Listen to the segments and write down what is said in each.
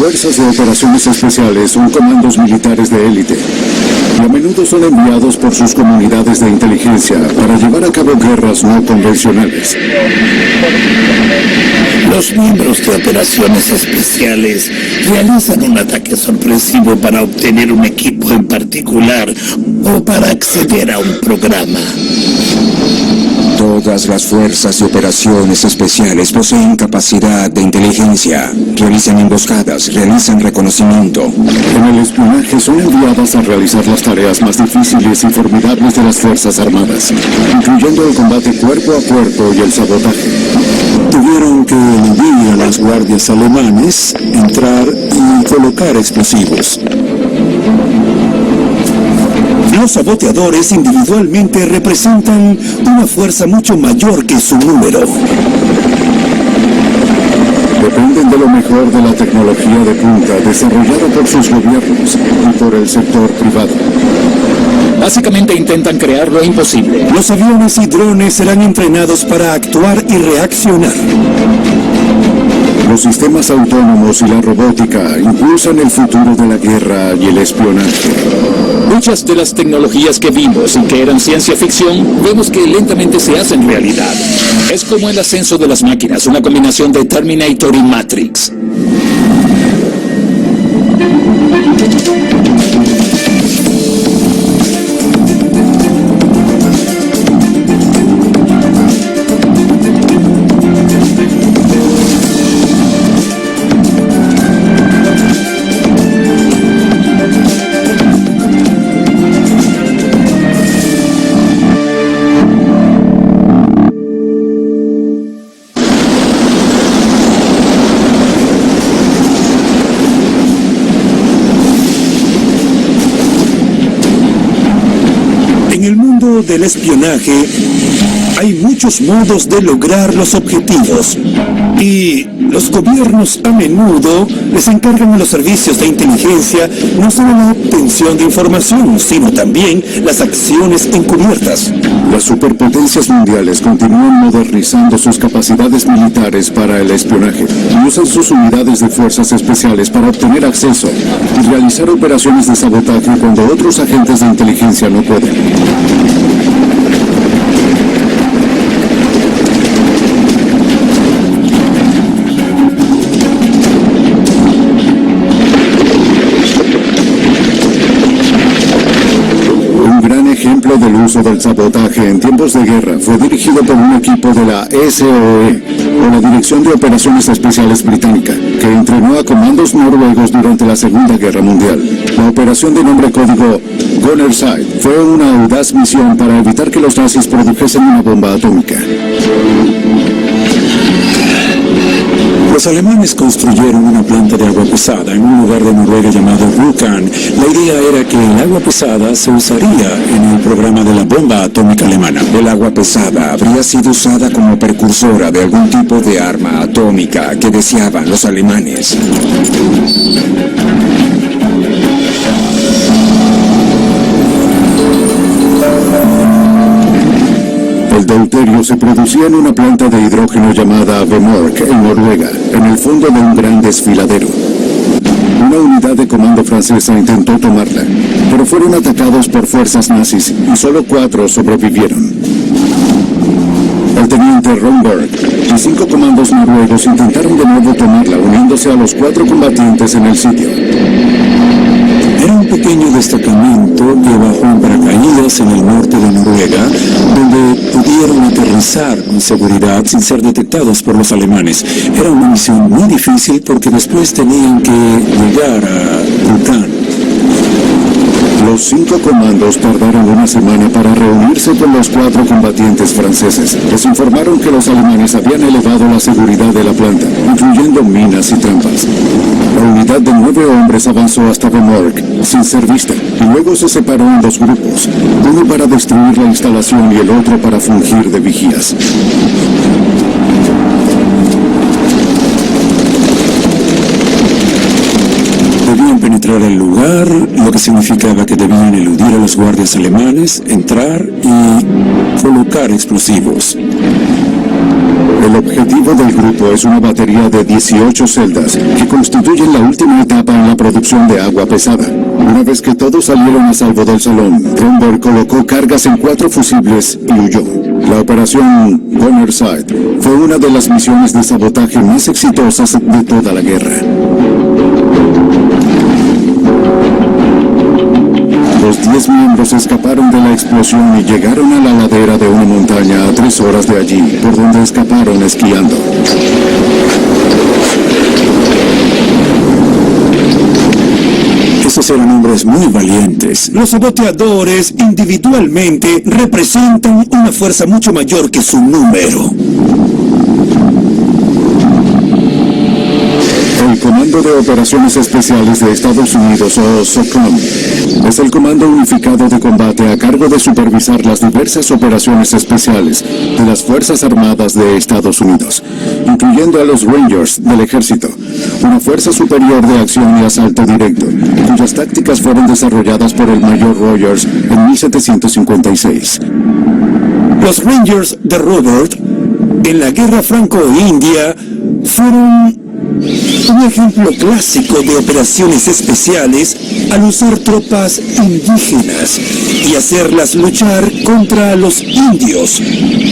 fuerzas de operaciones especiales son comandos militares de élite y a menudo son enviados por sus comunidades de inteligencia para llevar a cabo guerras no convencionales. Los miembros de operaciones especiales realizan un ataque sorpresivo para obtener un equipo en particular o para acceder a un programa. Todas las fuerzas de operaciones especiales poseen capacidad de inteligencia, realizan emboscadas, realizan reconocimiento. En el espionaje son enviadas a realizar las tareas más difíciles y formidables de las Fuerzas Armadas, incluyendo el combate cuerpo a cuerpo y el sabotaje. Tuvieron que eludir a las guardias alemanes, entrar y colocar explosivos. Los saboteadores individualmente representan una fuerza mucho mayor que su número. Dependen de lo mejor de la tecnología de punta desarrollada por sus gobiernos y por el sector privado. Básicamente intentan crear lo imposible. Los aviones y drones serán entrenados para actuar y reaccionar. Los sistemas autónomos y la robótica impulsan el futuro de la guerra y el espionaje. Muchas de las tecnologías que vimos y que eran ciencia ficción, vemos que lentamente se hacen realidad. Es como el ascenso de las máquinas, una combinación de Terminator y Matrix. Del espionaje, hay muchos modos de lograr los objetivos y los gobiernos a menudo les encargan a los servicios de inteligencia no solo la obtención de información, sino también las acciones encubiertas. Las superpotencias mundiales continúan modernizando sus capacidades militares para el espionaje y usan sus unidades de fuerzas especiales para obtener acceso y realizar operaciones de sabotaje cuando otros agentes de inteligencia no pueden. Ejemplo del uso del sabotaje en tiempos de guerra fue dirigido por un equipo de la SOE, o la Dirección de Operaciones Especiales Británica, que entrenó a comandos noruegos durante la Segunda Guerra Mundial. La operación de nombre código Gunnerside fue una audaz misión para evitar que los nazis produjesen una bomba atómica. Los alemanes construyeron una planta de agua pesada en un lugar de Noruega llamado Rjukan. La idea era que el agua pesada se usaría en el programa de la bomba atómica alemana. El agua pesada habría sido usada como precursora de algún tipo de arma atómica que deseaban los alemanes. El deuterio se producía en una planta de hidrógeno llamada Vemork, en Noruega, en el fondo de un gran desfiladero. Una unidad de comando francesa intentó tomarla, pero fueron atacados por fuerzas nazis y solo 4 sobrevivieron. El teniente Romberg y 5 comandos noruegos intentaron de nuevo tomarla, uniéndose a los 4 combatientes en el sitio. Era un pequeño destacamento que bajó en paracaídas en el norte de Noruega, donde pudieron aterrizar con seguridad sin ser detectados por los alemanes. Era una misión muy difícil porque después tenían que llegar a Rjukan. Los 5 comandos tardaron una semana para reunirse con los 4 combatientes franceses. Les informaron que los alemanes habían elevado la seguridad de la planta, incluyendo minas y trampas. La unidad de 9 hombres avanzó hasta Vemork, sin ser vista, y luego se separó en 2 grupos, uno para destruir la instalación y el otro para fungir de vigías. Debían penetrar el lugar, lo que significaba que debían eludir a los guardias alemanes, entrar y colocar explosivos. El objetivo del grupo es una batería de 18 celdas que constituyen la última etapa en la producción de agua pesada. Una vez que todos salieron a salvo del salón, Kronberg colocó cargas en 4 fusibles y huyó. La operación Gunnerside fue una de las misiones de sabotaje más exitosas de toda la guerra. Los 10 miembros escaparon de la explosión y llegaron a la ladera de una montaña a 3 horas de allí, por donde escaparon esquiando. Esos eran hombres muy valientes. Los saboteadores individualmente representan una fuerza mucho mayor que su número. El Comando de Operaciones Especiales de Estados Unidos, o SOCOM, es el comando unificado de combate a cargo de supervisar las diversas operaciones especiales de las Fuerzas Armadas de Estados Unidos, incluyendo a los Rangers del Ejército, una fuerza superior de acción y asalto directo, cuyas tácticas fueron desarrolladas por el mayor Rogers en 1756. Los Rangers de Robert, en la guerra franco-india, fueron un ejemplo clásico de operaciones especiales al usar tropas indígenas y hacerlas luchar contra los indios,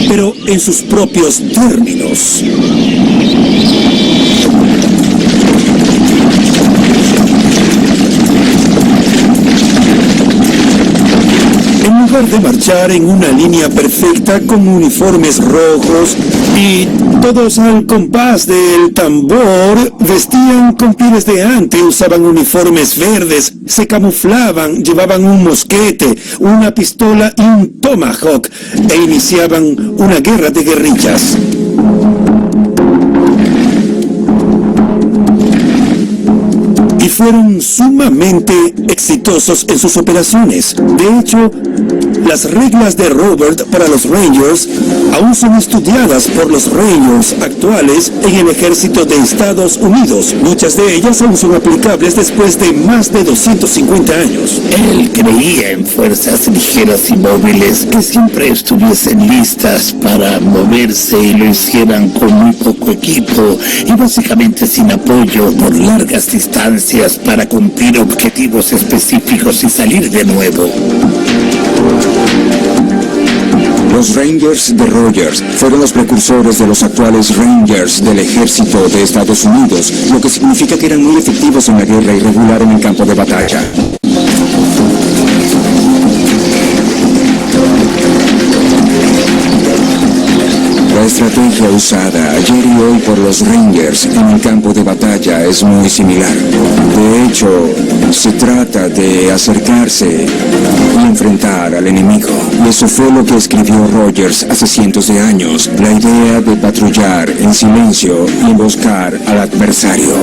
pero en sus propios términos. En lugar de marchar en una línea perfecta con uniformes rojos y todos al compás del tambor, vestían con pieles de ante, usaban uniformes verdes, se camuflaban, llevaban un mosquete, una pistola y un tomahawk e iniciaban una guerra de guerrillas. Y fueron sumamente exitosos en sus operaciones. De hecho, las reglas de Robert para los Rangers aún son estudiadas por los Rangers actuales en el ejército de Estados Unidos. Muchas de ellas aún son aplicables después de más de 250 años. Él creía en fuerzas ligeras y móviles que siempre estuviesen listas para moverse y lo hicieran con muy poco equipo y básicamente sin apoyo por largas distancias para cumplir objetivos específicos y salir de nuevo. Los Rangers de Rogers fueron los precursores de los actuales Rangers del Ejército de Estados Unidos, lo que significa que eran muy efectivos en la guerra irregular en el campo de batalla. La estrategia usada ayer y hoy por los Rangers en el campo de batalla es muy similar. De hecho, se trata de acercarse y enfrentar al enemigo. Y eso fue lo que escribió Rogers hace cientos de años, la idea de patrullar en silencio y emboscar al adversario.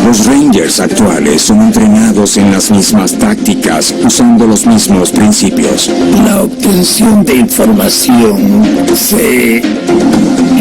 Los Rangers actuales son entrenados en las mismas tácticas, usando los mismos principios. La obtención de información se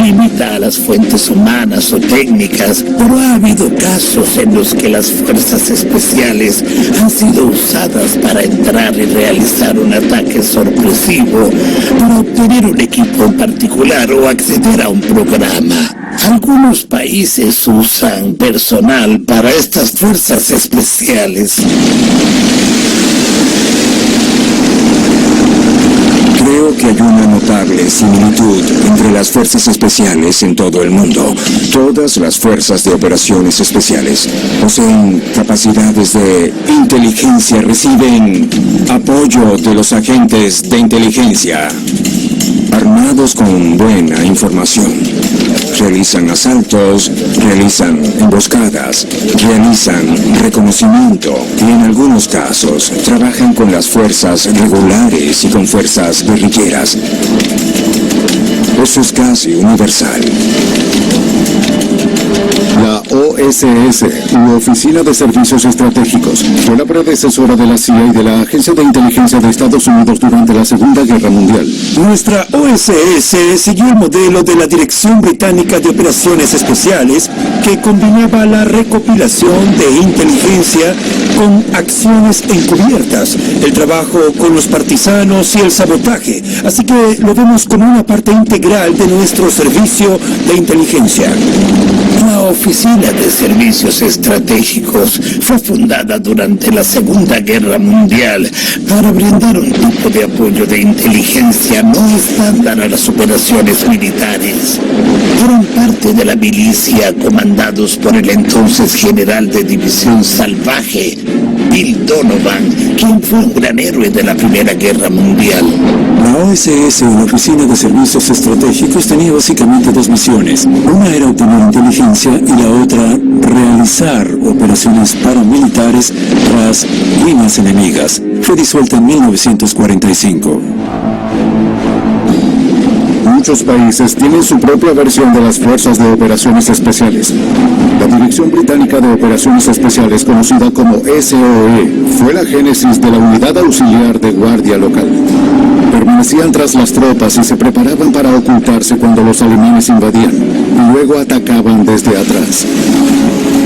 limita a las fuentes humanas o técnicas, pero ha habido casos en los que las fuerzas especiales han sido usadas para entrar y realizar un ataque sorpresivo, para obtener un equipo en particular o acceder a un programa. Algunos países usan personal para estas fuerzas especiales. Creo que hay una notable similitud entre las fuerzas especiales en todo el mundo. Todas las fuerzas de operaciones especiales poseen capacidades de inteligencia, reciben apoyo de los agentes de inteligencia, armados con buena información. Realizan asaltos, realizan emboscadas, realizan reconocimiento y en algunos casos trabajan con las fuerzas regulares y con fuerzas guerrilleras. Eso es casi universal. La OSS, u Oficina de Servicios Estratégicos, fue la predecesora de la CIA y de la Agencia de Inteligencia de Estados Unidos durante la Segunda Guerra Mundial. Nuestra OSS siguió el modelo de la Dirección Británica de Operaciones Especiales, que combinaba la recopilación de inteligencia con acciones encubiertas, el trabajo con los partisanos y el sabotaje. Así que lo vemos como una parte integral de nuestro servicio de inteligencia. La Oficina de Servicios Estratégicos fue fundada durante la Segunda Guerra Mundial para brindar un tipo de apoyo de inteligencia no estándar a las operaciones militares. Eran parte de la milicia comandados por el entonces general de división salvaje, Bill Donovan, quien fue un gran héroe de la Primera Guerra Mundial. La OSS, o la Oficina de Servicios Estratégicos, tenía básicamente dos misiones. Una era obtener inteligencia y la otra, realizar operaciones paramilitares tras líneas enemigas. Fue disuelta en 1945. Muchos países tienen su propia versión de las Fuerzas de Operaciones Especiales. La Dirección Británica de Operaciones Especiales, conocida como SOE, fue la génesis de la Unidad Auxiliar de Guardia Local. Permanecían tras las tropas y se preparaban para ocultarse cuando los alemanes invadían, y luego atacaban desde atrás.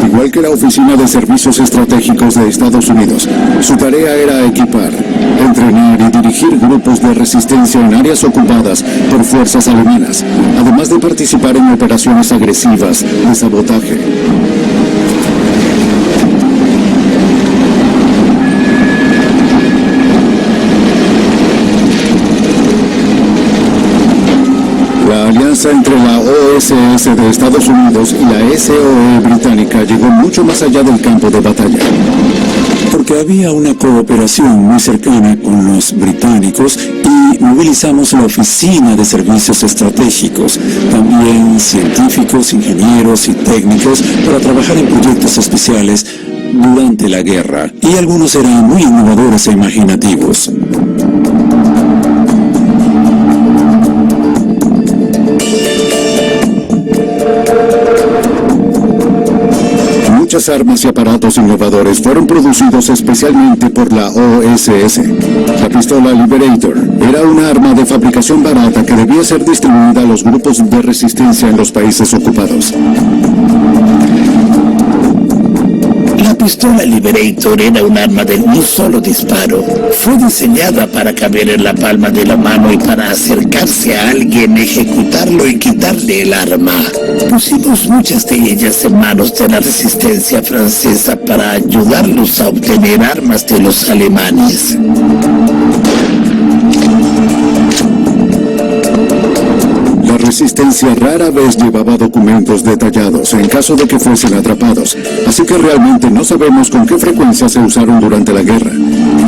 Igual que la Oficina de Servicios Estratégicos de Estados Unidos, su tarea era equipar, entrenar y dirigir grupos de resistencia en áreas ocupadas por fuerzas alemanas, además de participar en operaciones agresivas de sabotaje. La alianza entre la OSS de Estados Unidos y la SOE británica llegó mucho más allá del campo de batalla. Porque había una cooperación muy cercana con los británicos y movilizamos la Oficina de Servicios Estratégicos, también científicos, ingenieros y técnicos para trabajar en proyectos especiales durante la guerra, y algunos eran muy innovadores e imaginativos. Muchas armas y aparatos innovadores fueron producidos especialmente por la OSS. La pistola Liberator era una arma de fabricación barata que debía ser distribuida a los grupos de resistencia en los países ocupados. La pistola Liberator era un arma de un solo disparo. Fue diseñada para caber en la palma de la mano y para acercarse a alguien, ejecutarlo y quitarle el arma. Pusimos muchas de ellas en manos de la resistencia francesa para ayudarlos a obtener armas de los alemanes. La resistencia rara vez llevaba documentos detallados en caso de que fuesen atrapados, así que realmente no sabemos con qué frecuencia se usaron durante la guerra.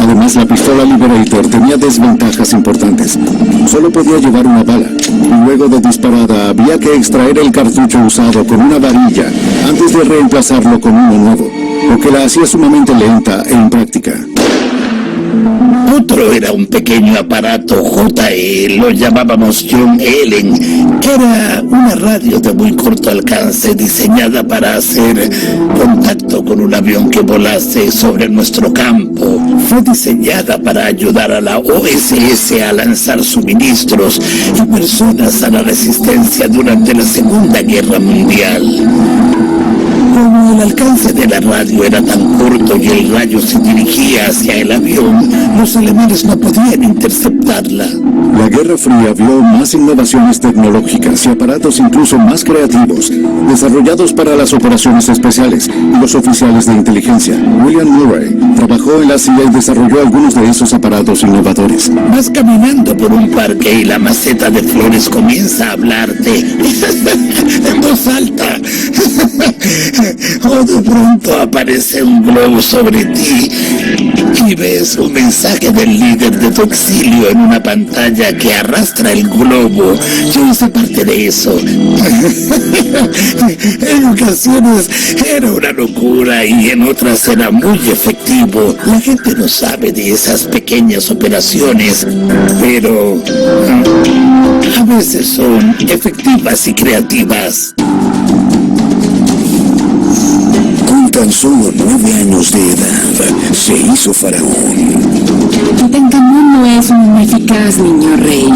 Además, la pistola Liberator tenía desventajas importantes. Solo podía llevar una bala, y luego de disparada había que extraer el cartucho usado con una varilla antes de reemplazarlo con uno nuevo, lo que la hacía sumamente lenta e impráctica. Otro era un pequeño aparato JE, lo llamábamos John Ellen, que era una radio de muy corto alcance diseñada para hacer contacto con un avión que volase sobre nuestro campo. Fue diseñada para ayudar a la OSS a lanzar suministros y personas a la resistencia durante la Segunda Guerra Mundial. Como el alcance de la radio era tan corto y el rayo se dirigía hacia el avión, los alemanes no podían interceptarla. La Guerra Fría vio más innovaciones tecnológicas y aparatos incluso más creativos, desarrollados para las operaciones especiales y los oficiales de inteligencia. William Murray trabajó en la CIA y desarrolló algunos de esos aparatos innovadores. Vas caminando por un parque y la maceta de flores comienza a hablarte en voz alta. O de pronto aparece un globo sobre ti y ves un mensaje del líder de tu exilio en una pantalla que arrastra el globo. Yo hice parte de eso. En ocasiones era una locura y en otras era muy efectivo. La gente no sabe de esas pequeñas operaciones, pero a veces son efectivas y creativas. tan solo 9 años de edad, se hizo faraón. Tutankamón no es muy eficaz, niño rey.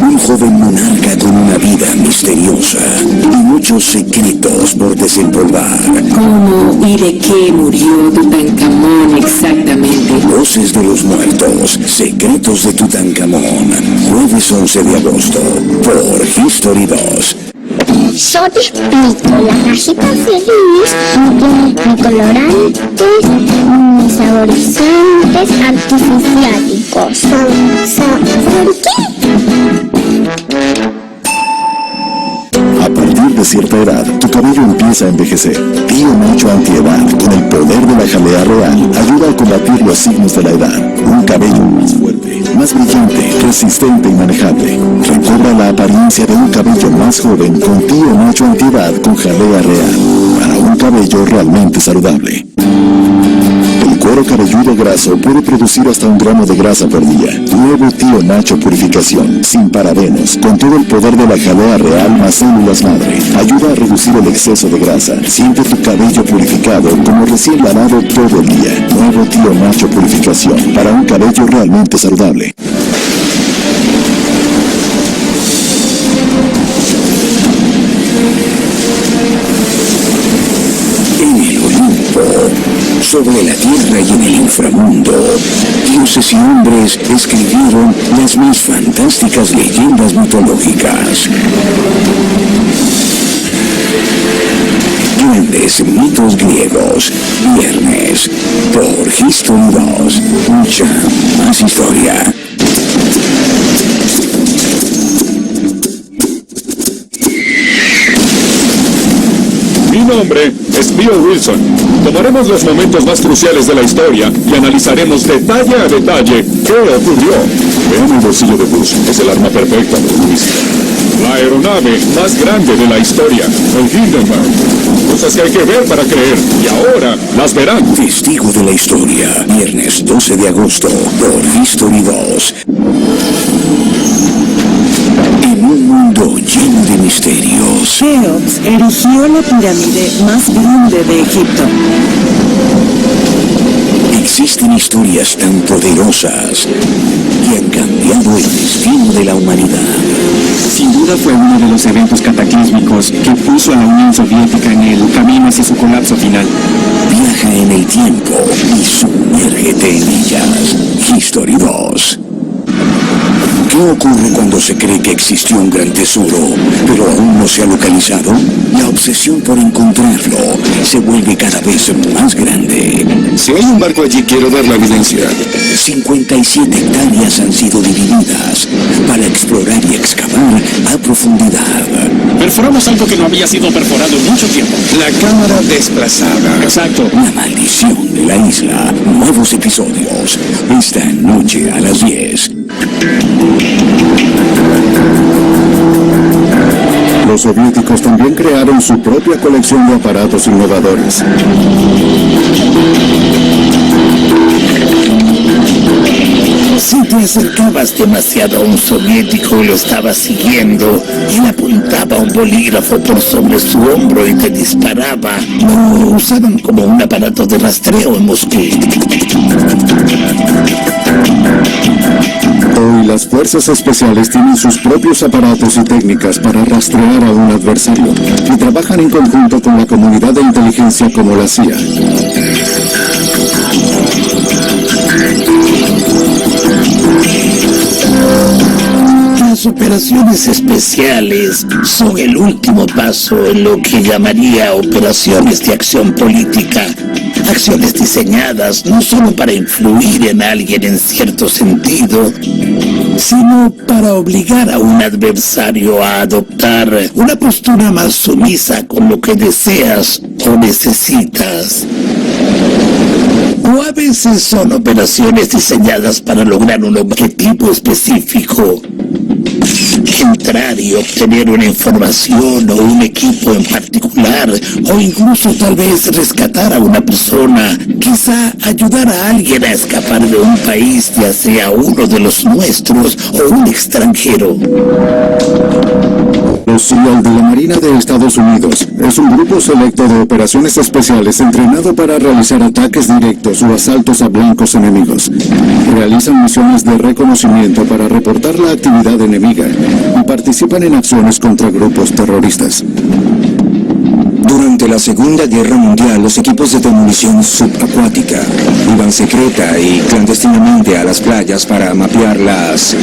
Un joven monarca con una vida misteriosa y muchos secretos por desempolvar. ¿Cómo y de qué murió Tutankamón exactamente? Voces de los muertos, secretos de Tutankamón. Jueves 11 de agosto, por History 2. Yo te explico, la cajita feliz no tiene ni colorantes ni saborizantes artificiálicos. ¿Por qué? A partir de cierta edad, tu cabello empieza a envejecer. Tío Nacho Antiedad, con el poder de la jalea real, ayuda a combatir los signos de la edad. Un cabello más fuerte, más brillante, resistente y manejable. Recobra la apariencia de un cabello más joven con Tío Nacho Antiedad con jalea real. Para un cabello realmente saludable. El cuero cabelludo graso puede producir hasta 1 gramo de grasa por día. Nuevo Tío Nacho Purificación, sin parabenos, con todo el poder de la jalea real más células madre. Ayuda a reducir el exceso de grasa. Siente tu cabello purificado como recién lavado todo el día. Nuevo Tío Nacho Purificación, para un cabello realmente saludable. En el Olimpo, sobre la tierra y en el inframundo, dioses y hombres escribieron las más fantásticas leyendas mitológicas. Grandes mitos griegos. Viernes, por History 2. Mucha más historia. Mi nombre es Bill Wilson. Tomaremos los momentos más cruciales de la historia y analizaremos detalle a detalle qué ocurrió. Vean el bolsillo de Bush. Es el arma perfecta de Luis. La aeronave más grande de la historia, el Hindenburg. Cosas que hay que ver para creer. Y ahora las verán. Testigo de la historia. Viernes 12 de agosto, por History 2. En un mundo lleno de misterios. Keops erigió la pirámide más grande de Egipto. Existen historias tan poderosas que han cambiado el destino de la humanidad. Sin duda fue uno de los eventos cataclísmicos que puso a la Unión Soviética en el camino hacia su colapso final. Viaja en el tiempo y sumérgete en ellas. History 2. ¿Qué ocurre cuando se cree que existió un gran tesoro, pero aún no se ha localizado? La obsesión por encontrarlo se vuelve cada vez más grande. Si hay un barco allí, quiero ver la evidencia. 57 hectáreas han sido divididas para explorar y excavar a profundidad. Perforamos algo que no había sido perforado en mucho tiempo. La cámara desplazada. Exacto. La maldición de la isla. Nuevos episodios. Esta noche a las 10. Los soviéticos también crearon su propia colección de aparatos innovadores. Si te acercabas demasiado a un soviético y lo estabas siguiendo, él apuntaba un bolígrafo por sobre su hombro y te disparaba. Lo usaban como un aparato de rastreo en Moscú. Hoy las fuerzas especiales tienen sus propios aparatos y técnicas para rastrear a un adversario y trabajan en conjunto con la comunidad de inteligencia como la CIA. Las operaciones especiales son el último paso en lo que llamaría operaciones de acción política. Acciones diseñadas no solo para influir en alguien en cierto sentido, sino para obligar a un adversario a adoptar una postura más sumisa con lo que deseas o necesitas. O a veces son operaciones diseñadas para lograr un objetivo específico. Entrar y obtener una información o un equipo en particular, o incluso tal vez rescatar a una persona, quizá ayudar a alguien a escapar de un país, ya sea uno de los nuestros o un extranjero. Los SEAL de la Marina de Estados Unidos es un grupo selecto de operaciones especiales entrenado para realizar ataques directos o asaltos a blancos enemigos. Realizan misiones de reconocimiento para reportar la actividad enemiga y participan en acciones contra grupos terroristas. Durante la Segunda Guerra Mundial, los equipos de demolición subacuática iban secreta y clandestinamente a las playas para mapear las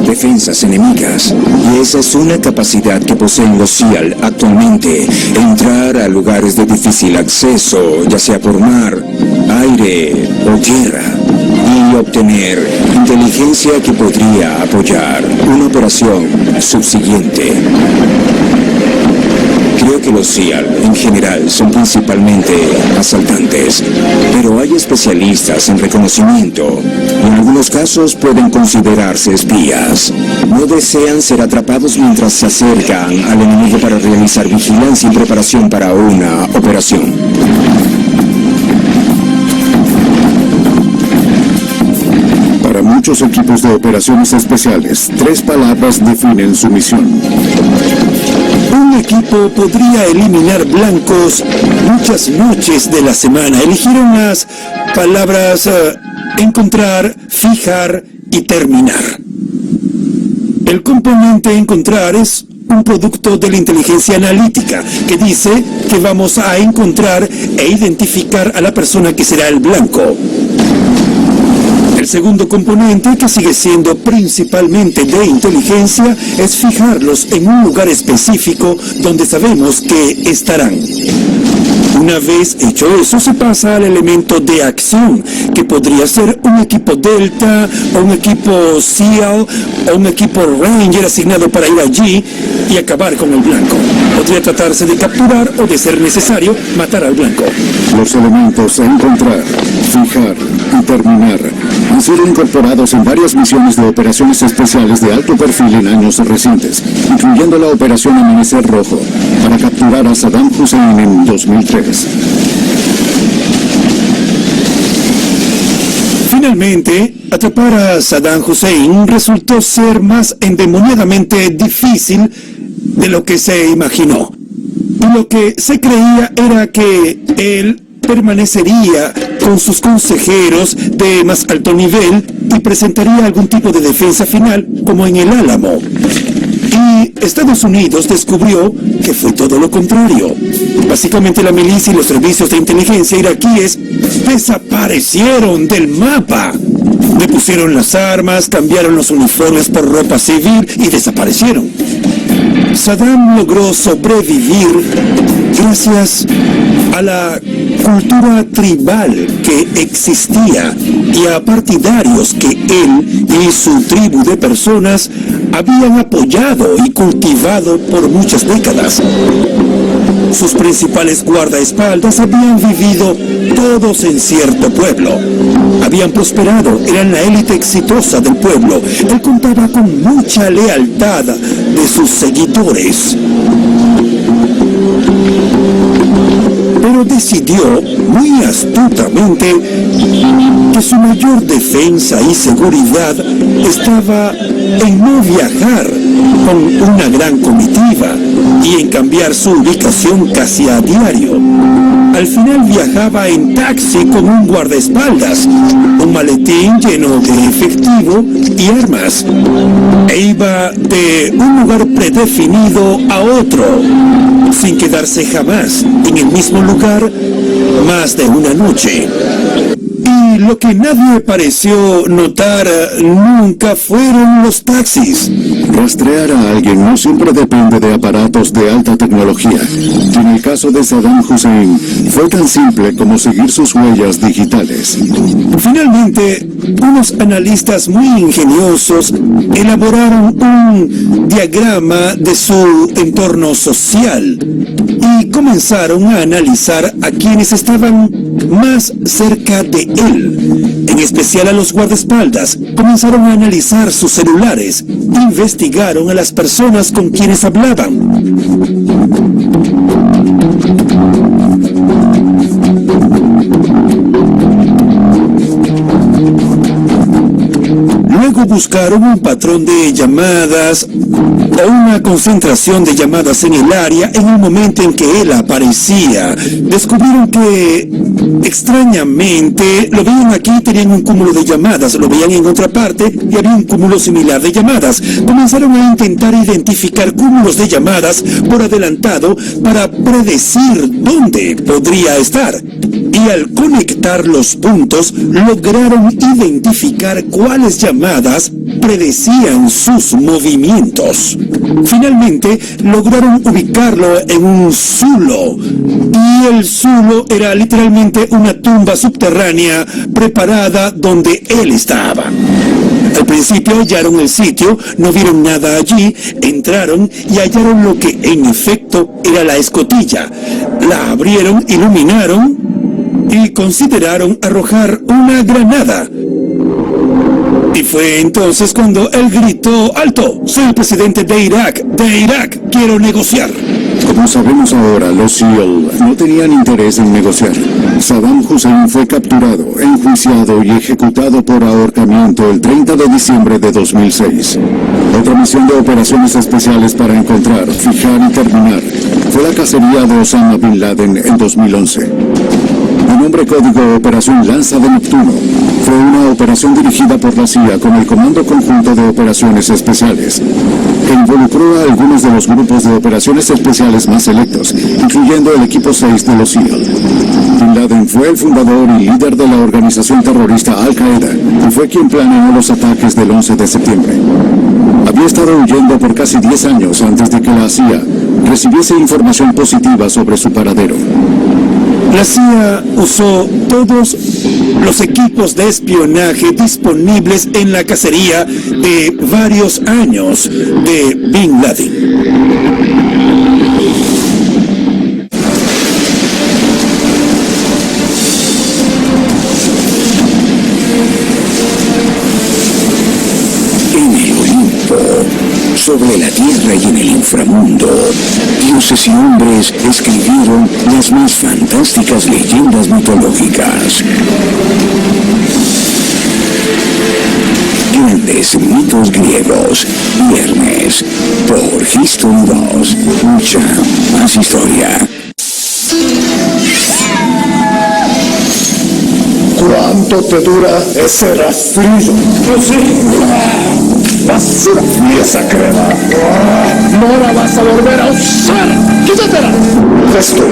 defensas enemigas. Y esa es una capacidad que poseen los SEAL actualmente: entrar a lugares de difícil acceso, ya sea por mar, aire o tierra, y obtener inteligencia que podría apoyar una operación subsiguiente. Creo que los SEAL en general son principalmente asaltantes, pero hay especialistas en reconocimiento y en algunos casos pueden considerarse espías. No desean ser atrapados mientras se acercan al enemigo para realizar vigilancia y preparación para una operación. Para muchos equipos de operaciones especiales, 3 palabras definen su misión. Un equipo podría eliminar blancos muchas noches de la semana. Eligieron las palabras encontrar, fijar y terminar. El componente encontrar es un producto de la inteligencia analítica que dice que vamos a encontrar e identificar a la persona que será el blanco. El segundo componente, que sigue siendo principalmente de inteligencia, es fijarlos en un lugar específico donde sabemos que estarán. Una vez hecho eso, se pasa al elemento de acción, que podría ser un equipo Delta, o un equipo SEAL, o un equipo Ranger asignado para ir allí y acabar con el blanco. Podría tratarse de capturar o, de ser necesario, matar al blanco. Los elementos encontrar, fijar y terminar han sido incorporados en varias misiones de operaciones especiales de alto perfil en años recientes, incluyendo la Operación Amanecer Rojo, para capturar a Saddam Hussein en 2003. Finalmente, atrapar a Saddam Hussein resultó ser más endemoniadamente difícil de lo que se imaginó. Y lo que se creía era que él permanecería con sus consejeros de más alto nivel y presentaría algún tipo de defensa final, como en el Álamo. Y Estados Unidos descubrió que fue todo lo contrario. Básicamente la milicia y los servicios de inteligencia iraquíes desaparecieron del mapa. Le pusieron las armas, cambiaron los uniformes por ropa civil y desaparecieron. Saddam logró sobrevivir gracias a la cultura tribal que existía y a partidarios que él y su tribu de personas habían apoyado y cultivado por muchas décadas. Sus principales guardaespaldas habían vivido todos en cierto pueblo. Habían prosperado, eran la élite exitosa del pueblo. Él contaba con mucha lealtad de sus seguidores. Pero decidió, muy astutamente, que su mayor defensa y seguridad estaba en no viajar con una gran comitiva y en cambiar su ubicación casi a diario. Al final viajaba en taxi con un guardaespaldas, un maletín lleno de efectivo y armas, e iba de un lugar predefinido a otro, sin quedarse jamás en el mismo lugar más de una noche. Y lo que nadie pareció notar nunca fueron los taxis. Rastrear a alguien no siempre depende de aparatos de alta tecnología. Y en el caso de Saddam Hussein, fue tan simple como seguir sus huellas digitales. Finalmente, unos analistas muy ingeniosos elaboraron un diagrama de su entorno social y comenzaron a analizar a quienes estaban más cerca de él, en especial a los guardaespaldas. Comenzaron a analizar sus celulares, investigaron a las personas con quienes hablaban. Luego buscaron un patrón de llamadas o una concentración de llamadas en el área en el momento en que él aparecía. Descubrieron que, extrañamente, lo veían aquí, tenían un cúmulo de llamadas, lo veían en otra parte y había un cúmulo similar de llamadas. Comenzaron a intentar identificar cúmulos de llamadas por adelantado para predecir dónde podría estar. Y al conectar los puntos, lograron identificar cuáles llamadas predecían sus movimientos. Finalmente, lograron ubicarlo en un zulo. Y el zulo era literalmente una tumba subterránea preparada donde él estaba. Al principio hallaron el sitio, no vieron nada allí, entraron y hallaron lo que en efecto era la escotilla. La abrieron, iluminaron y consideraron arrojar una granada. Y fue entonces cuando él gritó: ¡alto! Soy el presidente de Irak, quiero negociar. Como sabemos ahora, los SEAL no tenían interés en negociar. Saddam Hussein fue capturado, enjuiciado y ejecutado por ahorcamiento el 30 de diciembre de 2006. Otra misión de operaciones especiales para encontrar, fijar y terminar fue la cacería de Osama Bin Laden en 2011. De nombre código Operación Lanza de Neptuno, fue una operación dirigida por la CIA con el Comando Conjunto de Operaciones Especiales, que involucró a algunos de los grupos de operaciones especiales más selectos, incluyendo el equipo 6 de los SEAL. Bin Laden fue el fundador y líder de la organización terrorista Al-Qaeda y fue quien planeó los ataques del 11 de septiembre. Había estado huyendo por casi 10 años antes de que la CIA recibiese información positiva sobre su paradero. La CIA usó todos los equipos de espionaje disponibles en la cacería de varios años de Bin Laden. Sobre la tierra y en el inframundo, dioses y hombres escribieron las más fantásticas leyendas mitológicas. Grandes mitos griegos, viernes, por History 2, mucha más historia. ¿Cuánto te dura ese rastrillo? No sé. Basura. Y esa crema. No la vas a volver a usar. ¡Quítatela! Esto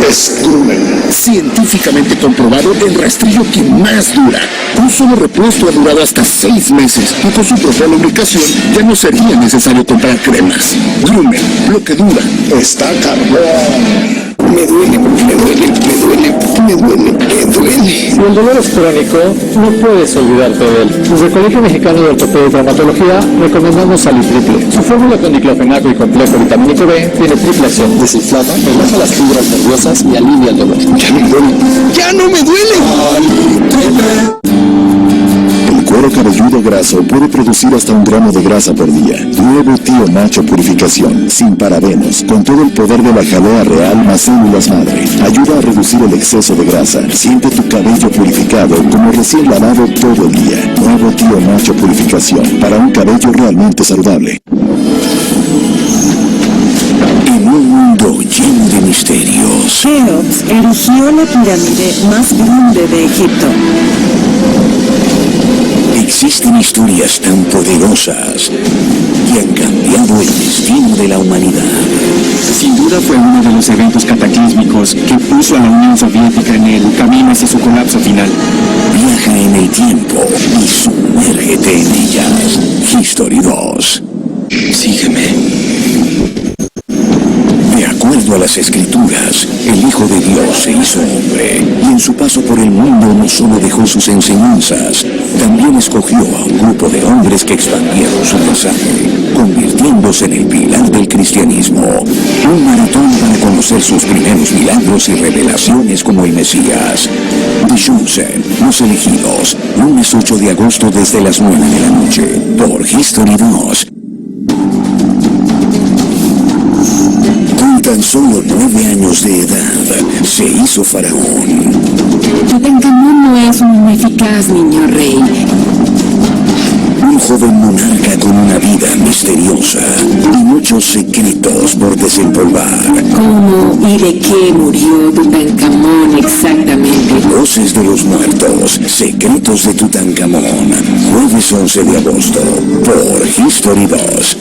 es Grumman. Científicamente comprobado, el rastrillo que más dura. Un solo repuesto ha durado hasta 6 meses. Y con su propia lubricación ya no sería necesario comprar cremas. Grumman, lo que dura. Está carbón. Me duele. Si el dolor es crónico, no puedes olvidarte de él. Desde el Colegio Mexicano de Ortopedia y Traumatología recomendamos Alitriple. Su fórmula con diclofenaco y complejo vitamínico B tiene triple acción. Desinflama, relaja las fibras nerviosas y alivia el dolor. Ya me duele. ¡Ya no me duele! El cuero cabelludo graso puede producir hasta 1 gramo de grasa por día. Nuevo Tío Nacho Purificación, sin parabenos, con todo el poder de la jalea real más células madre. Ayuda a reducir el exceso de grasa. Siente tu cabello purificado como recién lavado todo el día. Nuevo Tío Nacho Purificación, para un cabello realmente saludable. En un mundo lleno de misterios, Keops erigió la pirámide más grande de Egipto. existen historias tan poderosas que han cambiado el destino de la humanidad. Sin duda fue uno de los eventos cataclísmicos que puso a la Unión Soviética en el camino hacia su colapso final. Viaja en el tiempo y sumérgete en ellas. History 2. Sígueme. De acuerdo a las escrituras, el Hijo de Dios se hizo hombre y en su paso por el mundo no solo dejó sus enseñanzas, también escogió a un grupo de hombres que expandieron su mensaje, convirtiéndose en el pilar del cristianismo. Un maratón para conocer sus primeros milagros y revelaciones como el Mesías. The Chosen, Los Elegidos, lunes 8 de agosto desde las 9 de la noche, por History 2. Con tan solo 9 años de edad, se hizo faraón. Tutankamón no es un eficaz niño rey. Un joven monarca con una vida misteriosa y muchos secretos por desempolvar. ¿Cómo y de qué murió Tutankamón exactamente? Voces de los muertos, secretos de Tutankamón. Jueves 11 de agosto, por History 2.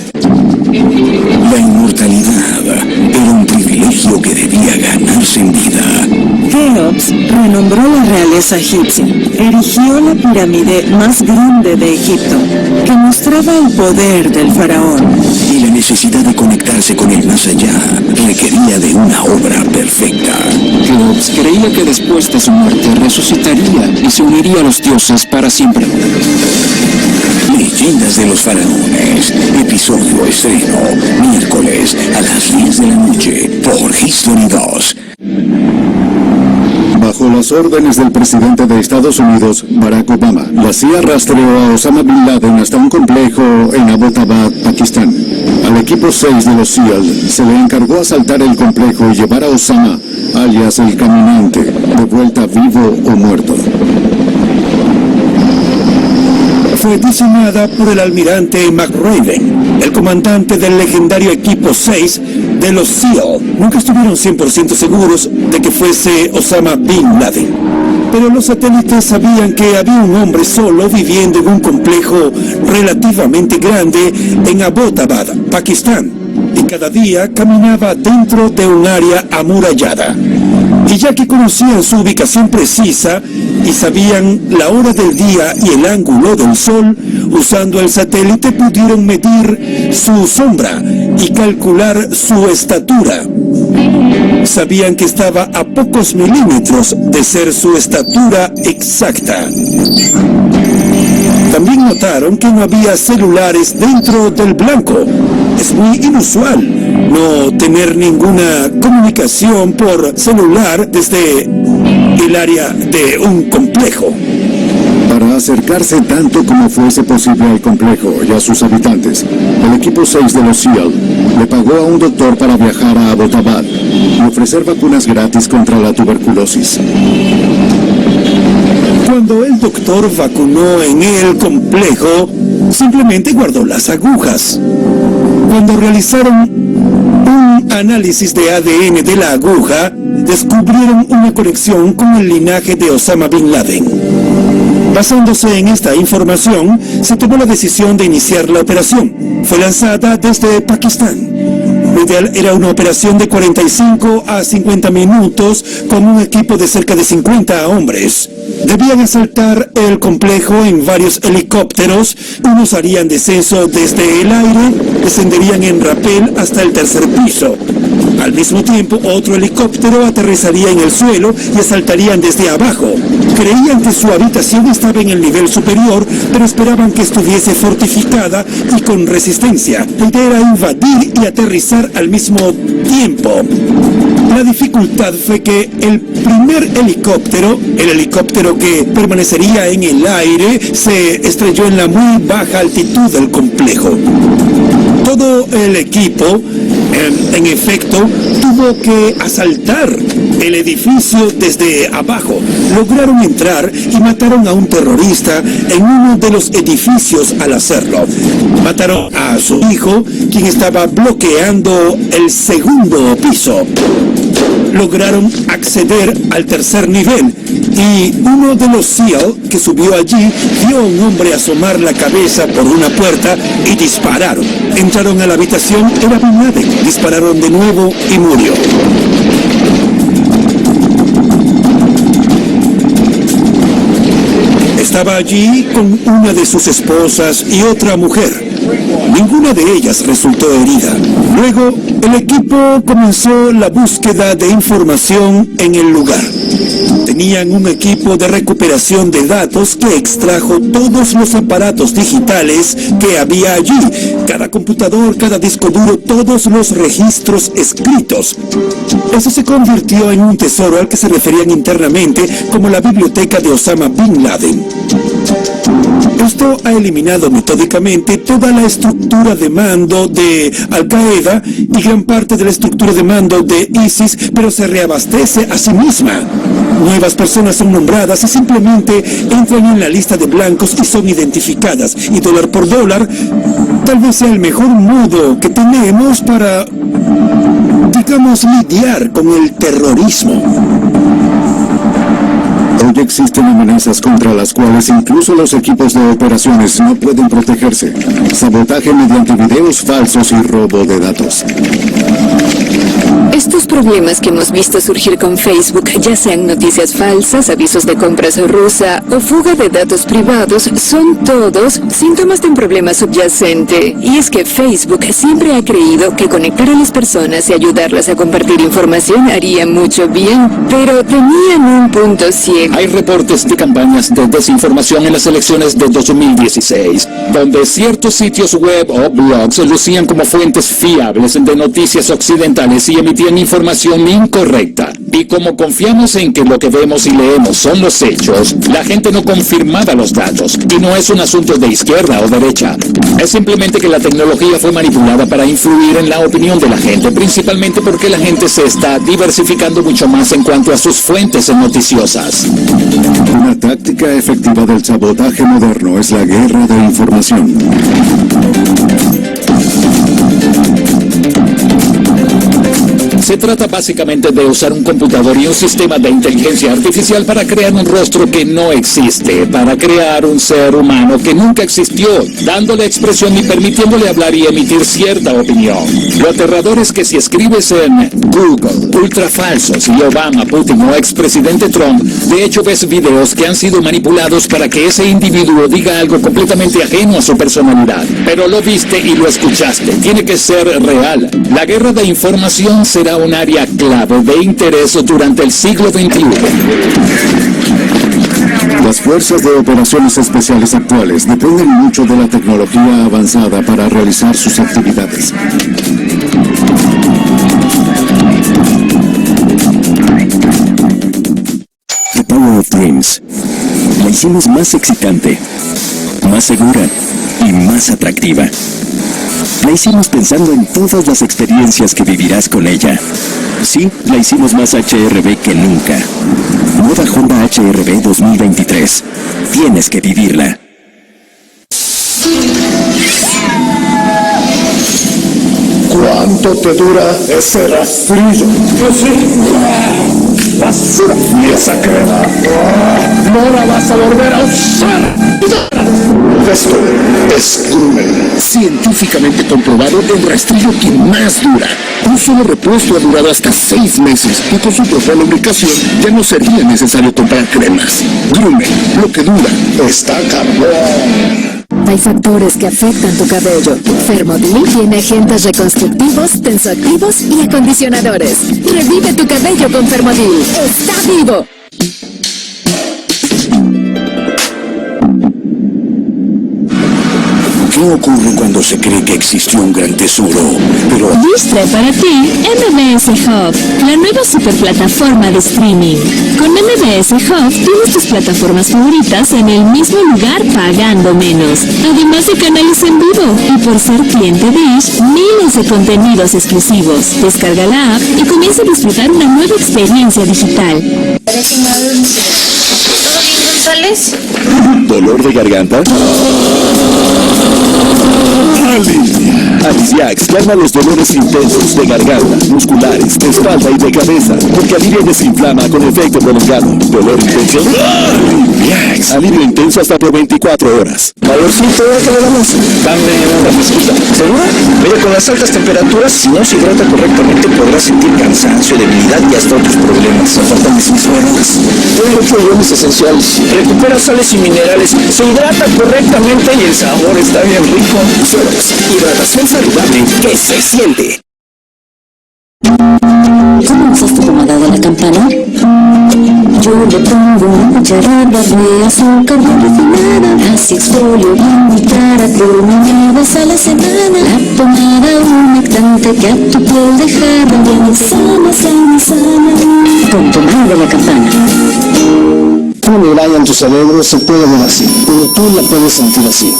La inmortalidad era un privilegio que debía ganarse en vida. Keops renombró la realeza egipcia, erigió la pirámide más grande de Egipto, que mostraba el poder del faraón. Y la necesidad de conectarse con el más allá requería de una obra perfecta. Keops creía que después de su muerte resucitaría y se uniría a los dioses para siempre. Leyendas de los faraones, episodio estreno, miércoles a las 10 de la noche, por History 2. Bajo las órdenes del presidente de Estados Unidos, Barack Obama, la CIA rastreó a Osama Bin Laden hasta un complejo en Abbottabad, Pakistán. Al equipo 6 de los SEAL se le encargó asaltar el complejo y llevar a Osama, alias el Caminante, de vuelta vivo o muerto. Fue diseñada por el almirante McRaven, el comandante del legendario equipo 6 de los SEAL. Nunca estuvieron 100% seguros de que fuese Osama Bin Laden, pero los satélites sabían que había un hombre solo viviendo en un complejo relativamente grande en Abbottabad, Pakistán, y cada día caminaba dentro de un área amurallada. Y ya que conocían su ubicación precisa y sabían la hora del día y el ángulo del sol, usando el satélite pudieron medir su sombra y calcular su estatura. Sabían que estaba a pocos milímetros de ser su estatura exacta. También notaron que no había celulares dentro del blanco. Es muy inusual no tener ninguna comunicación por celular desde el área de un complejo. Para acercarse tanto como fuese posible al complejo y a sus habitantes, el equipo 6 de los SEAL le pagó a un doctor para viajar a Abbottabad y ofrecer vacunas gratis contra la tuberculosis. Cuando el doctor vacunó en el complejo, simplemente guardó las agujas. Cuando realizaron un análisis de ADN de la aguja, descubrieron una conexión con el linaje de Osama Bin Laden. Basándose en esta información, se tomó la decisión de iniciar la operación. Fue lanzada desde Pakistán. Lo ideal era una operación de 45 a 50 minutos con un equipo de cerca de 50 hombres. Debían asaltar el complejo en varios helicópteros. Unos harían descenso desde el aire, descenderían en rapel hasta el tercer piso. Al mismo tiempo, otro helicóptero aterrizaría en el suelo y asaltarían desde abajo. Creían que su habitación estaba en el nivel superior, pero esperaban que estuviese fortificada y con resistencia. La idea era invadir y aterrizar al mismo tiempo. La dificultad fue que el primer helicóptero, el helicóptero que permanecería en el aire, se estrelló en la muy baja altitud del complejo. Todo el equipo, en efecto, tuvo que asaltar el edificio desde abajo. Lograron entrar y mataron a un terrorista en uno de los edificios al hacerlo. Mataron a su hijo, quien estaba bloqueando el segundo piso. Lograron acceder al tercer nivel y uno de los SEAL que subió allí vio a un hombre asomar la cabeza por una puerta y dispararon. Entraron a la habitación, era Bin Laden, dispararon de nuevo y murió. Estaba allí con una de sus esposas y otra mujer. Ninguna de ellas resultó herida. Luego, el equipo comenzó la búsqueda de información en el lugar. Tenían un equipo de recuperación de datos que extrajo todos los aparatos digitales que había allí. Cada computador, cada disco duro, todos los registros escritos. Eso se convirtió en un tesoro al que se referían internamente como la biblioteca de Osama Bin Laden. Este Esto ha eliminado metódicamente toda la estructura de mando de Al-Qaeda y gran parte de la estructura de mando de ISIS, pero se reabastece a sí misma. Nuevas personas son nombradas y simplemente entran en la lista de blancos y son identificadas. Y dólar por dólar, tal vez sea el mejor modo que tenemos para, digamos, lidiar con el terrorismo. Hoy existen amenazas contra las cuales incluso los equipos de operaciones no pueden protegerse. Sabotaje mediante videos falsos y robo de datos. Estos problemas que hemos visto surgir con Facebook, ya sean noticias falsas, avisos de compras rusa o fuga de datos privados, son todos síntomas de un problema subyacente. Y es que Facebook siempre ha creído que conectar a las personas y ayudarlas a compartir información haría mucho bien, pero tenían un punto ciego. Hay reportes de campañas de desinformación en las elecciones de 2016, donde ciertos sitios web o blogs lucían como fuentes fiables de noticias occidentales y emitían información incorrecta. Y como confiamos en que lo que vemos y leemos son los hechos, la gente no confirmaba los datos. Y no es un asunto de izquierda o derecha. Es simplemente que la tecnología fue manipulada para influir en la opinión de la gente, principalmente porque la gente se está diversificando mucho más en cuanto a sus fuentes noticiosas. Una táctica efectiva del sabotaje moderno es la guerra de información. Se trata básicamente de usar un computador y un sistema de inteligencia artificial para crear un rostro que no existe, para crear un ser humano que nunca existió, dándole expresión y permitiéndole hablar y emitir cierta opinión. Lo aterrador es que si escribes en Google, ultra falsos y Obama, Putin o expresidente Trump, de hecho ves videos que han sido manipulados para que ese individuo diga algo completamente ajeno a su personalidad. Pero lo viste y lo escuchaste. Tiene que ser real. La guerra de información será un área clave de interés durante el siglo XXI. Las fuerzas de operaciones especiales actuales dependen mucho de la tecnología avanzada para realizar sus actividades. The Power of Dreams. La hicimos más excitante, más segura y más atractiva. La hicimos pensando en todas las experiencias que vivirás con ella. Sí, la hicimos más HRV que nunca. Nueva Honda HRV 2023. Tienes que vivirla. ¿Cuánto te dura ese rastrillo? No sé. Basura y esa crema. No la vas a volver a usar. Esto es Grumman. Científicamente comprobado, el rastrillo que más dura. Un solo repuesto ha durado hasta 6 meses y con su propia lubricación ya no sería necesario comprar cremas. Grumman, lo que dura. Está cabrón. Hay factores que afectan tu cabello. Thermodil tiene agentes reconstructivos, tensoactivos y acondicionadores. Revive tu cabello con Thermodil. ¡Está vivo! ¿Qué ocurre cuando se cree que existió un gran tesoro? Pero... Liz trae para ti MBS Hub, la nueva superplataforma de streaming. Con MBS Hub tienes tus plataformas favoritas en el mismo lugar pagando menos. Además de canales en vivo. Y por ser cliente Dish, miles de contenidos exclusivos. Descarga la app y comienza a disfrutar una nueva experiencia digital. ¿Todo bien, González? ¿Dolor de garganta? Alisiax calma los dolores intensos de garganta, musculares, de espalda y de cabeza, porque alivia y desinflama con efecto prolongado. ¿Dolor intenso? Alisiax. Alivio intenso hasta por 24 horas. Mayorcito, ¿qué le damos? Dame una fresquita. ¿Segura? Mira, con las altas temperaturas, si no se hidrata correctamente, podrás sentir cansancio, debilidad y hasta otros problemas. Falta de 6 horas. Tiene 8 iones esenciales. Recupera sales y minerales. Se hidrata correctamente y el sabor está bien rico. Sueros. Hidratación saludable que se siente. ¿Cómo usas tu pomada de la campana? Yo le pongo una cucharada de azúcar bien refinada. Así exfolio bien mi cara por una vez a la semana. La pomada humectante que a tu piel dejará bien sana, sana, sana. Con pomada de la campana. Una migraña en tu cerebro se puede ver así, pero tú la puedes sentir así.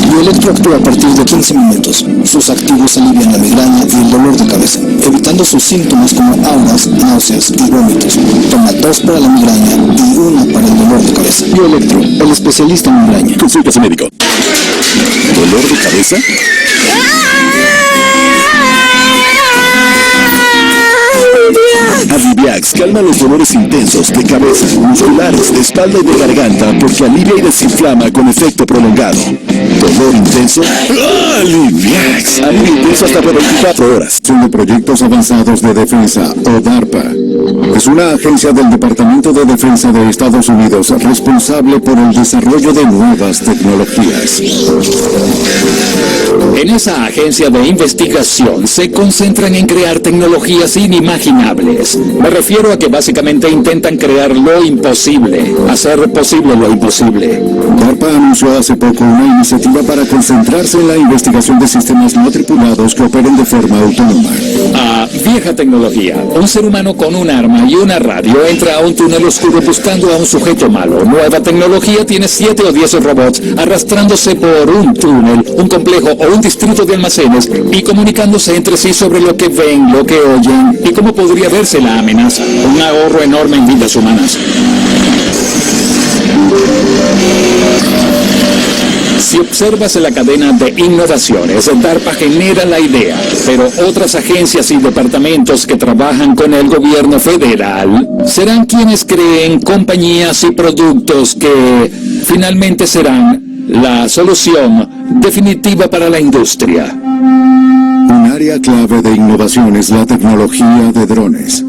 Bioelectro actúa a partir de 15 minutos. Sus activos alivian la migraña y el dolor de cabeza, evitando sus síntomas como auras, náuseas y vómitos. Toma 2 para la migraña y 1 para el dolor de cabeza. Bioelectro, el especialista en migraña. Consulta a su médico. ¿Dolor de cabeza? Aliviax calma los dolores intensos de cabeza, musculares, de espalda y de garganta porque alivia y desinflama con efecto prolongado. ¿Dolor intenso? Aliviax. Alivio intenso hasta por 24 horas. Son de Proyectos Avanzados de Defensa, o DARPA. Es una agencia del Departamento de Defensa de Estados Unidos responsable por el desarrollo de nuevas tecnologías. En esa agencia de investigación se concentran en crear tecnologías inimaginables. Me refiero a que básicamente intentan crear lo imposible, hacer posible lo imposible. DARPA anunció hace poco una iniciativa para concentrarse en la investigación de sistemas no tripulados que operen de forma autónoma. Vieja tecnología. Un ser humano con un arma y una radio entra a un túnel oscuro buscando a un sujeto malo. Nueva tecnología tiene 7 o 10 robots arrastrándose por un túnel, un complejo o un distrito de almacenes y comunicándose entre sí sobre lo que ven, lo que oyen y cómo podría verse la amenaza. Un ahorro enorme en vidas humanas. Si observas la cadena de innovaciones, DARPA genera la idea, pero otras agencias y departamentos que trabajan con el gobierno federal serán quienes creen compañías y productos que finalmente serán la solución definitiva para la industria. Un área clave de innovación es la tecnología de drones.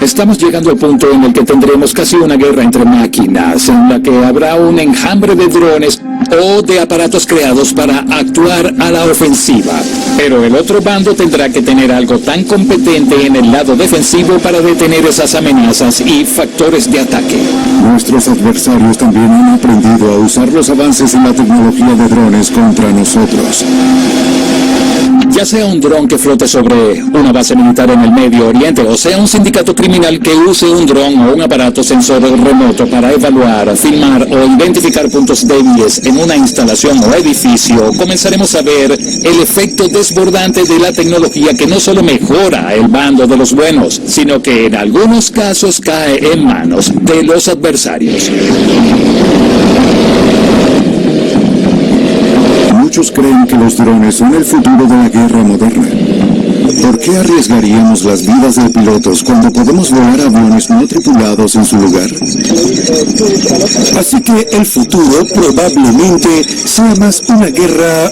Estamos llegando al punto en el que tendremos casi una guerra entre máquinas, en la que habrá un enjambre de drones o de aparatos creados para actuar a la ofensiva. Pero el otro bando tendrá que tener algo tan competente en el lado defensivo para detener esas amenazas y factores de ataque. Nuestros adversarios también han aprendido a usar los avances en la tecnología de drones contra nosotros. Ya sea un dron que flote sobre una base militar en el Medio Oriente, o sea un sindicato criminal que use un dron o un aparato sensor remoto para evaluar, filmar o identificar puntos débiles en una instalación o edificio, comenzaremos a ver el efecto desbordante de la tecnología que no solo mejora el bando de los buenos, sino que en algunos casos cae en manos de los adversarios. Muchos creen que los drones son el futuro de la guerra moderna. ¿Por qué arriesgaríamos las vidas de pilotos cuando podemos volar aviones no tripulados en su lugar? Así que el futuro probablemente sea más una guerra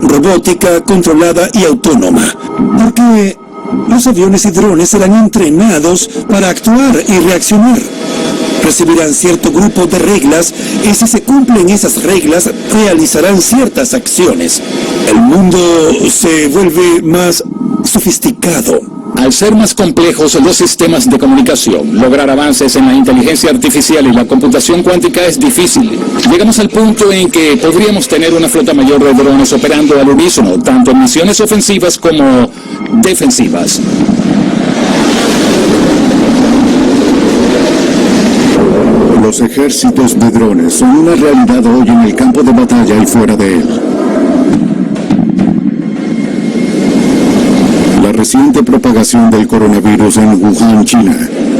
robótica, controlada y autónoma. Porque los aviones y drones serán entrenados para actuar y reaccionar. Recibirán cierto grupo de reglas y si se cumplen esas reglas, realizarán ciertas acciones. El mundo se vuelve más sofisticado. Al ser más complejos los sistemas de comunicación, lograr avances en la inteligencia artificial y la computación cuántica es difícil. Llegamos al punto en que podríamos tener una flota mayor de drones operando al unísono, tanto en misiones ofensivas como defensivas. Los ejércitos de drones son una realidad hoy en el campo de batalla y fuera de él. La reciente propagación del coronavirus en Wuhan, China,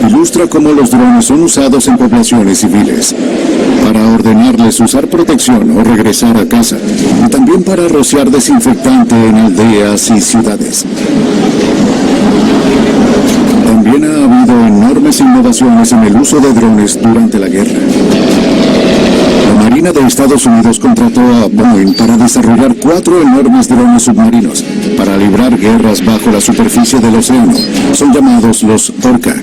ilustra cómo los drones son usados en poblaciones civiles para ordenarles usar protección o regresar a casa, y también para rociar desinfectante en aldeas y ciudades. También ha habido enormes innovaciones en el uso de drones durante la guerra. La Marina de Estados Unidos contrató a Boeing para desarrollar 4 enormes drones submarinos para librar guerras bajo la superficie del océano. Son llamados los Orca.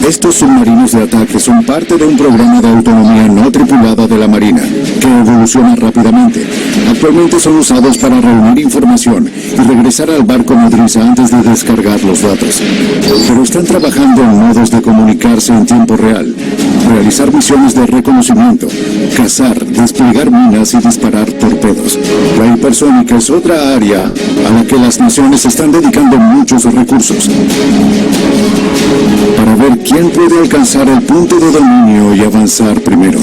Estos submarinos de ataque son parte de un programa de autonomía no tripulada de la Marina, que evoluciona rápidamente Actualmente son usados para reunir información y regresar al barco nodriza antes de descargar los datos. Pero están trabajando en modos de comunicarse en tiempo real, realizar misiones de reconocimiento, cazar, desplegar minas y disparar torpedos. La hipersónica es otra área a la que las naciones están dedicando muchos recursos para ver quién puede alcanzar el punto de dominio y avanzar primero.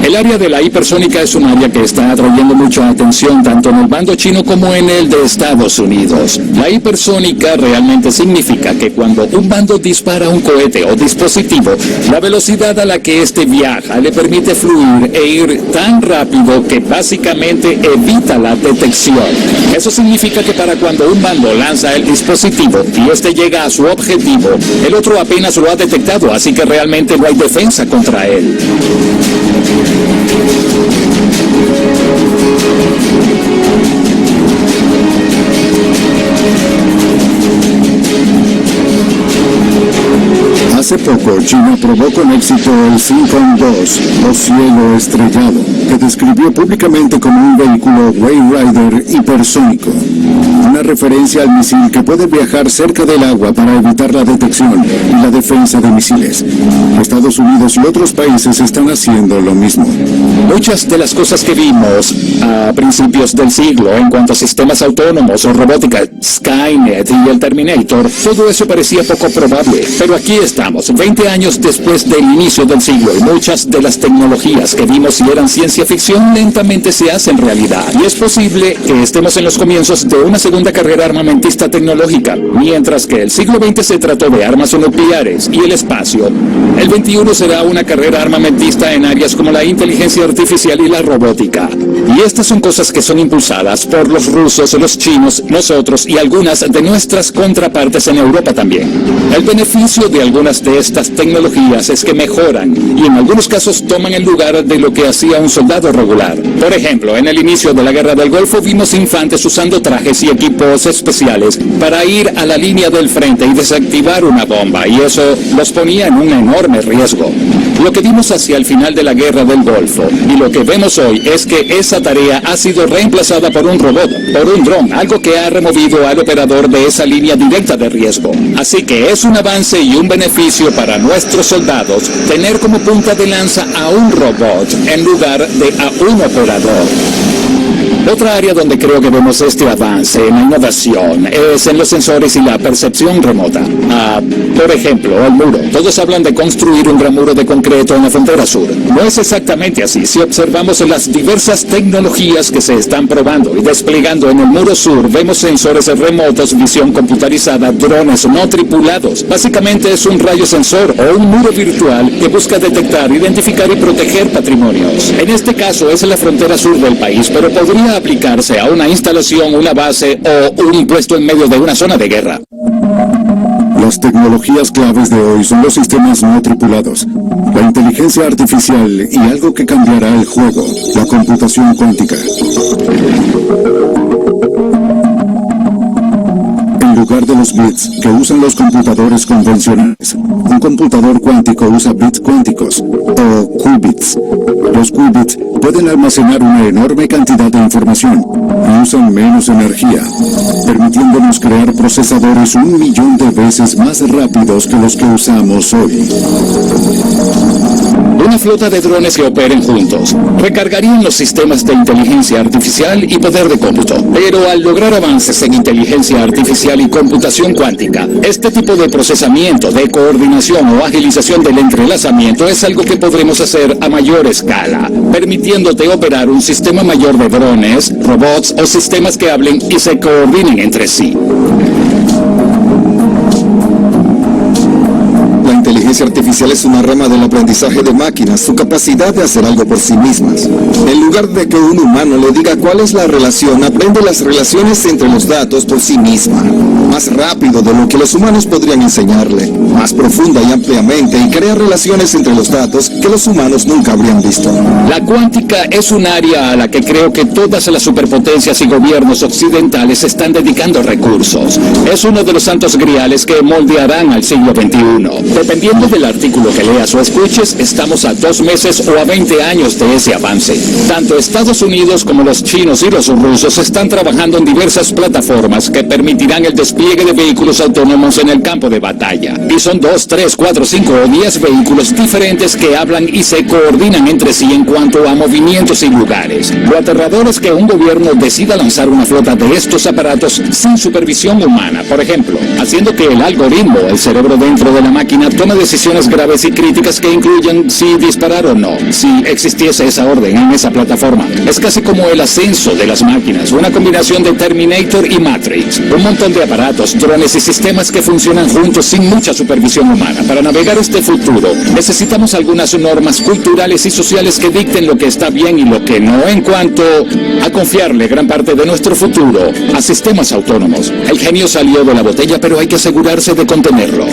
El área de la hipersónica es un área que está atrayendo mucha atención tanto en el bando chino como en el de Estados Unidos. La hipersónica realmente significa que cuando un bando dispara un cohete o dispositivo, la velocidad a la que éste viaja le permite fluir e ir tan rápido que básicamente evita la detección. Eso significa que para cuando un bando lanza el dispositivo y éste llega a su objetivo, el otro apenas lo ha detectado, así que realmente no hay defensa contra él. Hace poco, China probó con éxito el Sincon 2, o cielo estrellado, que describió públicamente como un vehículo Wayrider hipersónico, una referencia al misil que puede viajar cerca del agua para evitar la detección y la defensa de misiles. Estados Unidos y otros países están haciendo lo mismo. Muchas de las cosas que vimos a principios del siglo en cuanto a sistemas autónomos o robótica, Skynet y el Terminator, todo eso parecía poco probable, pero aquí estamos, 20 años después del inicio del siglo, y muchas de las tecnologías que vimos y eran ciencia ficción lentamente se hacen realidad, y es posible que estemos en los comienzos de una segunda carrera armamentista tecnológica. Mientras que el siglo XX se trató de armas nucleares y el espacio, el XXI será una carrera armamentista en áreas como la inteligencia artificial y la robótica. Y estas son cosas que son impulsadas por los rusos, los chinos, nosotros y algunas de nuestras contrapartes en Europa también. El beneficio de algunas de estas tecnologías es que mejoran y en algunos casos toman el lugar de lo que hacía un soldado regular. Por ejemplo, en el inicio de la Guerra del Golfo vimos infantes usando trajes y equipos especiales para ir a la línea del frente y desactivar una bomba, y eso los ponía en un enorme riesgo. Lo que vimos hacia el final de la Guerra del Golfo y lo que vemos hoy es que esa tarea ha sido reemplazada por un robot, por un dron, algo que ha removido al operador de esa línea directa de riesgo. Así que es un avance y un beneficio para nuestros soldados tener como punta de lanza a un robot en lugar de a un operador. Otra área donde creo que vemos este avance en la innovación es en los sensores y la percepción remota. Por ejemplo, el muro. Todos hablan de construir un gran muro de concreto en la frontera sur. No es exactamente así. Si observamos las diversas tecnologías que se están probando y desplegando en el muro sur, vemos sensores remotos, visión computarizada, drones no tripulados. Básicamente es un rayo sensor o un muro virtual que busca detectar, identificar y proteger patrimonios. En este caso es la frontera sur del país, pero podría aplicarse a una instalación, una base o un puesto en medio de una zona de guerra. Las tecnologías claves de hoy son los sistemas no tripulados, la inteligencia artificial y algo que cambiará el juego, la computación cuántica. En lugar de los bits que usan los computadores convencionales, un computador cuántico usa bits cuánticos, o qubits. Los qubits pueden almacenar una enorme cantidad de información y usan menos energía, permitiéndonos crear procesadores 1 millón de veces más rápidos que los que usamos hoy. Una flota de drones que operen juntos recargarían los sistemas de inteligencia artificial y poder de cómputo. Pero al lograr avances en inteligencia artificial y computación cuántica, este tipo de procesamiento, de coordinación o agilización del entrelazamiento es algo que podremos hacer a mayor escala, permitiéndote operar un sistema mayor de drones, robots o sistemas que hablen y se coordinen entre sí. La inteligencia artificial es una rama del aprendizaje de máquinas, su capacidad de hacer algo por sí mismas. En lugar de que un humano le diga cuál es la relación, aprende las relaciones entre los datos por sí misma, más rápido de lo que los humanos podrían enseñarle, más profunda y ampliamente, y crea relaciones entre los datos que los humanos nunca habrían visto. La cuántica es un área a la que creo que todas las superpotencias y gobiernos occidentales están dedicando recursos. Es uno de los santos griales que moldearán al siglo XXI. Dependiendo del artículo que leas o escuches, estamos a 2 meses o a 20 años de ese avance. Tanto Estados Unidos como los chinos y los rusos están trabajando en diversas plataformas que permitirán el despliegue de vehículos autónomos en el campo de batalla. Y son 2, 3, 4, 5 o 10 vehículos diferentes que hablan y se coordinan entre sí en cuanto a movimientos y lugares. Lo aterrador es que un gobierno decida lanzar una flota de estos aparatos sin supervisión humana, por ejemplo, haciendo que el algoritmo, el cerebro dentro de la máquina, tome decisiones graves y críticas que incluyen si disparar o no, si existiese esa orden en esa plataforma. Es casi como el ascenso de las máquinas, una combinación de Terminator y Matrix, un montón de aparatos, drones y sistemas que funcionan juntos sin mucha supervisión humana. Para navegar este futuro, necesitamos algunas normas culturales y sociales que dicten lo que está bien y lo que no en cuanto a confiarle gran parte de nuestro futuro a sistemas autónomos. El genio salió de la botella, pero hay que asegurarse de contenerlo.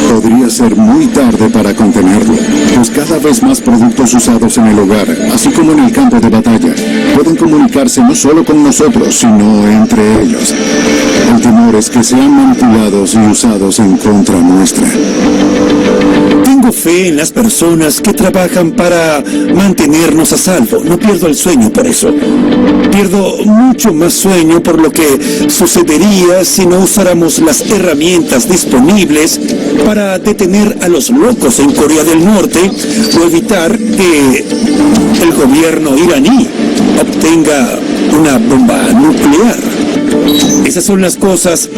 Podría ser muy tarde para contenerlo, pues cada vez más productos usados en el hogar, así como en el campo de batalla, pueden comunicarse no solo con nosotros, sino entre ellos. El temor es que sean manipulados y usados en contra nuestra. Tengo fe en las personas que trabajan para mantenernos a salvo. No pierdo el sueño por eso. Pierdo mucho más sueño por lo que sucedería si no usáramos las herramientas disponibles para detener a los locos en Corea del Norte o evitar que el gobierno iraní obtenga una bomba nuclear. Esas son las cosas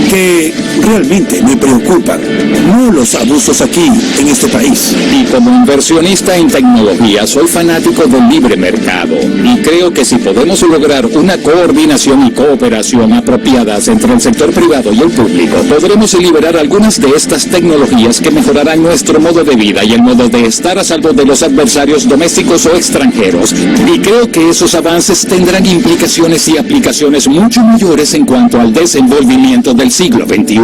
que realmente me preocupan, no los abusos aquí, en este país. Y como inversionista en tecnología, soy fanático del libre mercado. Y creo que si podemos lograr una coordinación y cooperación apropiadas entre el sector privado y el público, podremos liberar algunas de estas tecnologías que mejorarán nuestro modo de vida y el modo de estar a salvo de los adversarios domésticos o extranjeros. Y creo que esos avances tendrán implicaciones y aplicaciones mucho mayores en cuanto al desenvolvimiento del siglo XXI.